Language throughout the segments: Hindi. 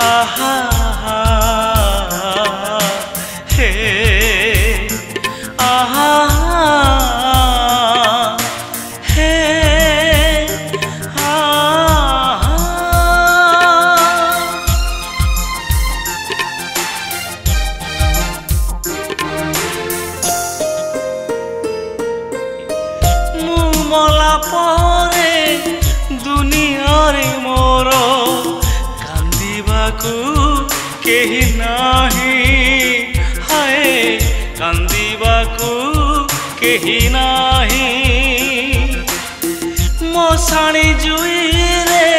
आहा हे आहा हे मला परे दुनियारे मोर कांदिबाकू केही नाही हाय कांदिबाकू केही नाही मो साणी जुईरे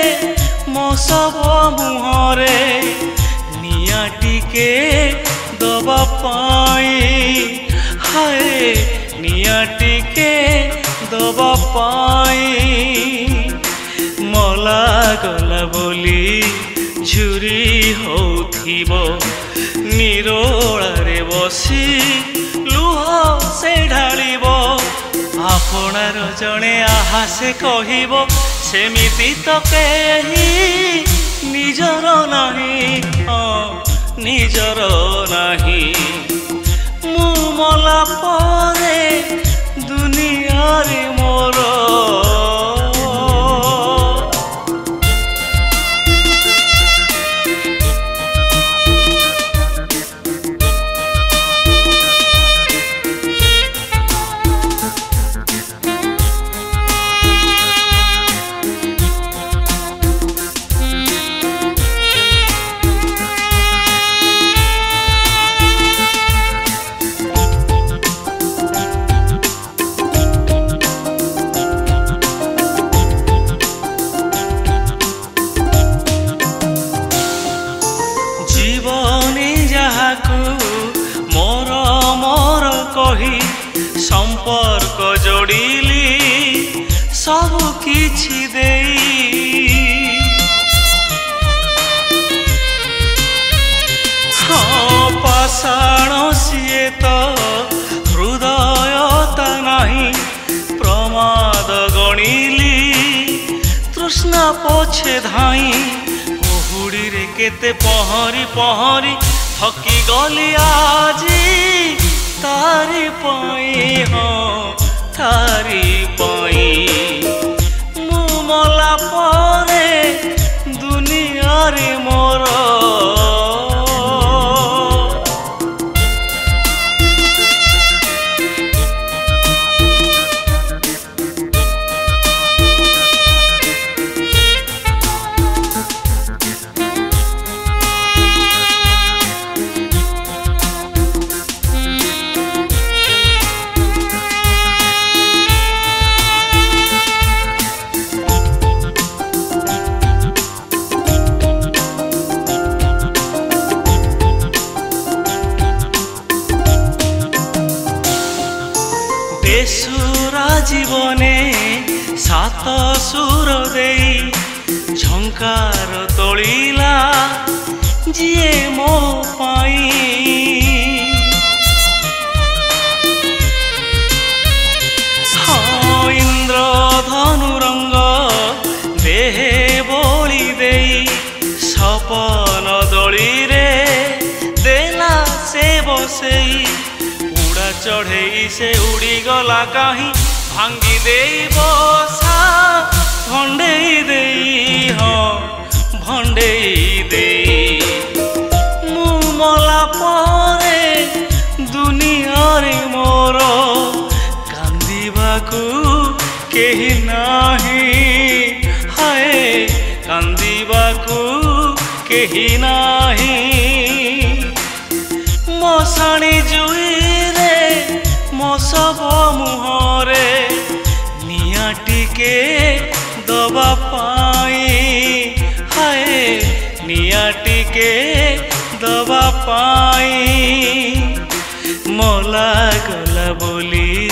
मो सब मुहरे निया टिके दबा पाई हाय निया टिके दबा पाई मला गला बोली झुरी होथिबो निरोळारे बसी लुह से ढालिबो आपणार जणे आहा से कहिबो सेमिति तो केही निजर नाही निजर नाही मु मला परे दुनियारे मोर मोर मोर कही संपर्क जोड़िली सब किछि देई हाँ पाषाण सिए तो हृदयता नहीं प्रमाद गणिली तृष्णा पछे धाई कुहुड़ी रे केते पहरी पहरी थकी गली आजी तारी पाई हाँ तारी पाई मु मला परे दुनियारे मोर सुरा जीवने सात सुर देई झंकार तोलिला जिए मो पाई हाँ इंद्र धनु रंग देहे बोली देई सपन दड़ी रे देला से बसेई चढ़े से उड़ी गला कहीं भांगी दे बसा भंडे दे हाँ भंडे दे मु मला परे दुनियारे मोर कांदिबाकू केही नाही हाय कांदिबाकू केही नाही मो साणी जुई मो सब मुहरे निया टिके दबा पाई हाय निया टिके दबा पाई मला गला बोली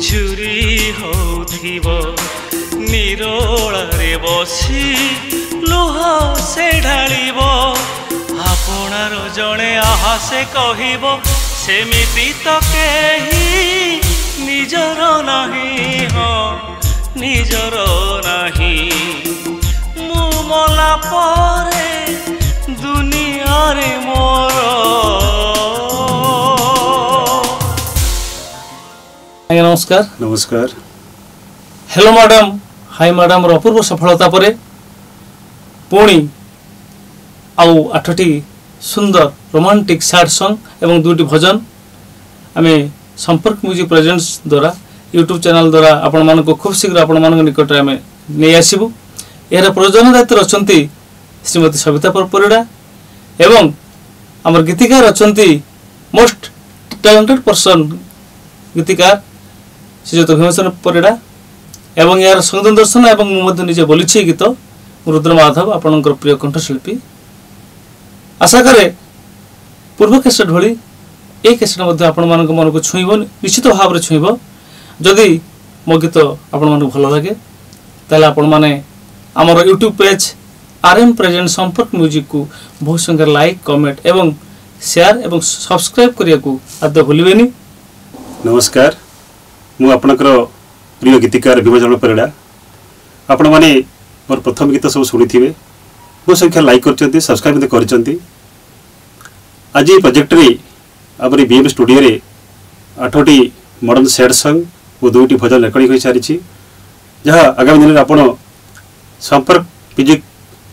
झुरी होथिबो निरोळारे बसी लुह से ढालिबो आपणार जणे आहा से कहिबो सेमिति तो केही निजर नाही हाँ निजर नाही मु मला परे दुनिया आज्ञा नमस्कार। नमस्कार। हेलो मैडम हाय मैडम अपूर्व सफलता पर पुणी आउ 8टी सुंदर रोमांटिक सैड सॉन्ग एवं 2टी भजन आमे संपर्क म्यूजिक प्रेजेंट्स द्वारा यूट्यूब चैनल द्वारा आपण मान को खूब शीघ्र आपण मान निकट में आमे नहीं आसबू। यार प्रयोजन दायित्व अच्छा श्रीमती सविता परिड़ा एवं आमर गीतिकार अच्छा मोस्ट टैलेंटेड पर्सन गीतिकार श्रीजुत भीमसेन परिड़ा एवं यार संगीत दर्शन एवं मुझे निजे बोली गीत रुद्र माधव आपणकर प्रिय कंठशिल्पी। आशा करे पूर्व कैसेट भली ए कैसेट आपण मान मन को छुईब निश्चित भाव में छुईब। जदि मो गीत आपण मान भल लगे ताले आपण माने आमर यूट्यूब पेज RM प्रेजेंट संपर्क म्यूजिक को बहुत संख्या लाइक कमेंट एवं शेयर एवं सब्सक्राइब करिया को आदि भूलिबेनी। नमस्कार मु आपनकर प्रिय गीतिकार भीमसेन परिड़ा। आपण माने मोर प्रथम गीत सब शुणिथिबे बहुत संख्या लाइक करचंती सब्सक्राइब करचंती। आज ये प्रोजेक्ट रे आमर BM स्टूडियो रे 8टी मॉडर्न सैड सॉन्ग और 2टी भजन रेकर्डिंग हो सारी जहाँ आगामी दिन में आपण संपर्क म्यूजिक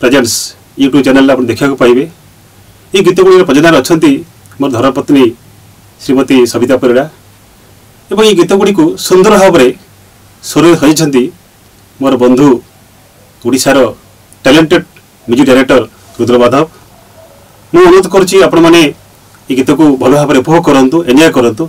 प्रेजेंट्स यूट्यूब चैनल आप देखा पाइबे। ये गीत गुड़ी प्रयोजन अच्छा मोर धर्मपत्नी श्रीमती सविता परिड़ा एवं ये गीत गुड़ी को सुंदर भाव में स्वर हजती मोर बंधु ओडिशार talented music director Rudra Madhav. मुझे अनुरोध करुँची आपण मैंने ये गीत को भल भाव में उपभोग करूँ एंजॉय करूँ।